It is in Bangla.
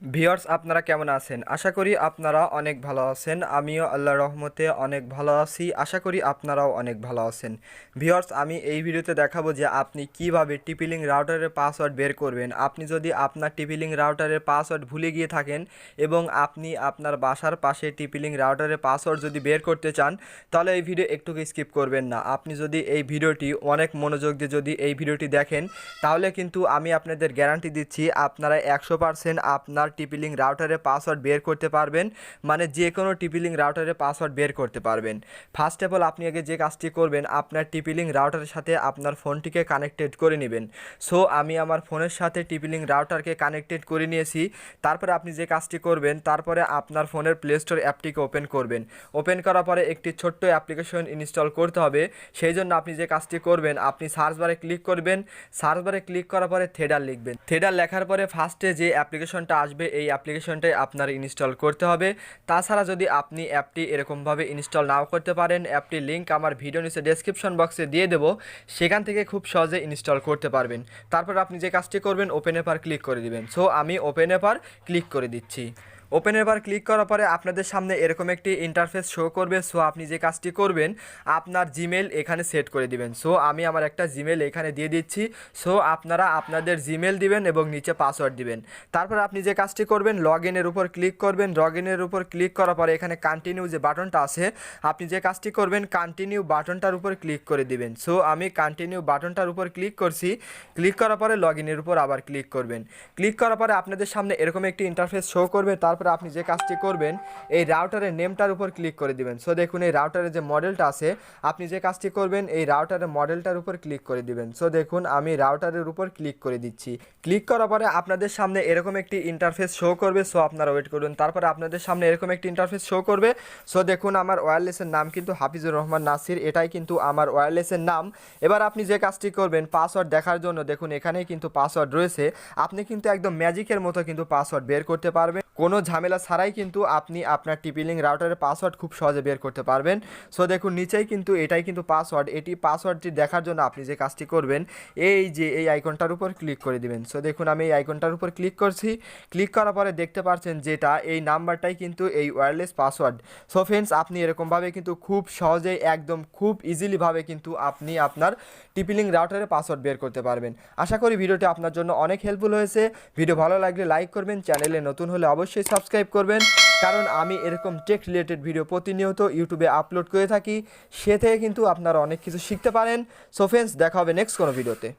ভিউয়ার্স আপনারা কেমন আছেন? আশা করি আপনারা অনেক ভালো আছেন। আমিও আল্লাহর রহমতে অনেক ভালো আছি। আশা করি আপনারাও অনেক ভালো আছেন। ভিউয়ার্স আমি এই ভিডিওতে দেখাবো যে আপনি কিভাবে টিপি-লিংক রাউটারের পাসওয়ার্ড বের করবেন। আপনি যদি আপনার টিপি-লিংক রাউটারের পাসওয়ার্ড ভুলে গিয়ে থাকেন এবং আপনি আপনার বাসার পাশে টিপি-লিংক রাউটারের পাসওয়ার্ড যদি বের করতে চান, তাহলে এই ভিডিও একটুকু স্কিপ করবেন না। আপনি যদি এই ভিডিওটি অনেক মনোযোগ দিয়ে যদি এই ভিডিওটি দেখেন, তাহলে কিন্তু আমি আপনাদের গ্যারান্টি দিচ্ছি আপনারা 100% আপনার টিপি-লিংক রাউটারের পাসওয়ার্ড বের করতে পারবেন। মানে যে কোনো টিপি-লিংক রাউটারের পাসওয়ার্ড বের করতে পারবেন। ফার্স্ট অফ অল আপনি আগে যে কাজটি করবেন, আপনার টিপি-লিংক রাউটারের সাথে আপনার ফোনটিকে কানেক্টেড করে নেবেন। সো আমি আমার ফোনের সাথে টিপি-লিংক রাউটারকে কানেক্টেড করে নিয়েছি। তারপরে আপনি যে কাজটি করবেন, তারপরে আপনার ফোনের প্লে স্টোর অ্যাপটিকে ওপেন করবেন। ওপেন করার পরে একটি ছোট্ট অ্যাপ্লিকেশন ইনস্টল করতে হবে। সেই জন্য আপনি যে কাজটি করবেন, আপনি সার্চ বারে ক্লিক করবেন। সার্চ বারে ক্লিক করার পরে থেডার লিখবেন। থেডার লেখার পরে ফার্স্টে যে অ্যাপ্লিকেশনটা আসবে, এই অ্যাপ্লিকেশনটাই আপনার ইনস্টল করতে হবে। তাছাড়া যদি আপনি অ্যাপটি এরকমভাবে ইনস্টল নাও করতে পারেন, অ্যাপটির লিঙ্ক আমার ভিডিও নিচে ডেসক্রিপশন বক্সে দিয়ে দেবো, সেখান থেকে খুব সহজে ইনস্টল করতে পারবেন। তারপর আপনি যে কাজটি করবেন, ওপেন এ পার ক্লিক করে দিবেন। সো আমি ওপেন এ পার ক্লিক করে দিচ্ছি। ওপেনের বার ক্লিক করার পরে আপনাদের সামনে এরকম একটি ইন্টারফেস শো করবে। সো আপনি যে কাজটি করবেন, আপনার জিমেল এখানে সেট করে দিবেন। সো আমি আমার একটা জিমেল এখানে দিয়ে দিচ্ছি। সো আপনারা আপনাদের জিমেল দিবেন এবং নিচে পাসওয়ার্ড দিবেন। তারপর আপনি যে কাজটি করবেন, লগ ইনের উপর ক্লিক করবেন। লগ ইনের উপর ক্লিক করার পরে এখানে কন্টিনিউ যে বাটনটা আছে, আপনি যে কাজটি করবেন কন্টিনিউ বাটনটার উপর ক্লিক করে দিবেন। সো আমি কন্টিনিউ বাটনটার উপর ক্লিক করছি। ক্লিক করার পরে লগ ইনের উপর আবার ক্লিক করবেন। ক্লিক করার পরে আপনাদের সামনে এরকম একটি ইন্টারফেস শো করবে। তারপর আপনি যে কাজটি করবেন, এই রাউটারের নেমটার উপর ক্লিক করে দিবেন। সো দেখুন এই রাউটারের যে মডেলটা আছে, আপনি যে কাজটি করবেন, এই রাউটারের মডেলটার উপর ক্লিক করে দিবেন। সো দেখুন আমি রাউটারের উপর ক্লিক করে দিচ্ছি। ক্লিক করার পরে আপনাদের সামনে এরকম একটি ইন্টারফেস শো করবে। সো আপনারা ওয়েট করুন। তারপরে আপনাদের সামনে এরকম একটি ইন্টারফেস শো করবে। সো দেখুন আমার ওয়্যারলেসের নাম কিন্তু হাফিজুর রহমান নাসির, এটাই কিন্তু আমার ওয়্যারলেসের নাম। এবার আপনি যে কাজটি করবেন, পাসওয়ার্ড দেখার জন্য দেখুন এখানেই কিন্তু পাসওয়ার্ড রয়েছে। আপনি কিন্তু একদম ম্যাজিকের মতো কিন্তু পাসওয়ার্ড বের করতে পারবেন। কোনো ঝামেলা ছাড়াই কিন্তু আপনি আপনার টিপি-লিংক রাউটারের পাসওয়ার্ড খুব সহজে বের করতে পারবেন। সো দেখুন নিচেই কিন্তু এটাই কিন্তু পাসওয়ার্ড। এটি পাসওয়ার্ডটি দেখার জন্য আপনি যে কাজটি করবেন, এই যে এই আইকনটার উপর ক্লিক করে দিবেন। সো দেখুন আমি এই আইকনটার উপর ক্লিক করছি। ক্লিক করার পরে দেখতে পাচ্ছেন যেটা এই নাম্বারটাই কিন্তু এই ওয়্যারলেস পাসওয়ার্ড। সো ফ্রেন্ডস আপনি এরকমভাবে কিন্তু খুব সহজেই একদম খুব ইজিলিভাবে কিন্তু আপনি আপনার টিপি-লিংক রাউটারের পাসওয়ার্ড বের করতে পারবেন। আশা করি ভিডিওটি আপনার জন্য অনেক হেল্পফুল হয়েছে। ভিডিও ভালো লাগলে লাইক করবেন, চ্যানেলে নতুন হলে অবশ্যই সাবস্ক্রাইব করবেন, কারণ আমি এরকম টেক রিলেটেড ভিডিও প্রতিনিয়ত ইউটিউবে আপলোড করে থাকি। সে থেকে কিন্তু আপনারা অনেক কিছু শিখতে পারেন। সো ফ্রেন্ডস দেখা হবে নেক্সট কোনো ভিডিওতে।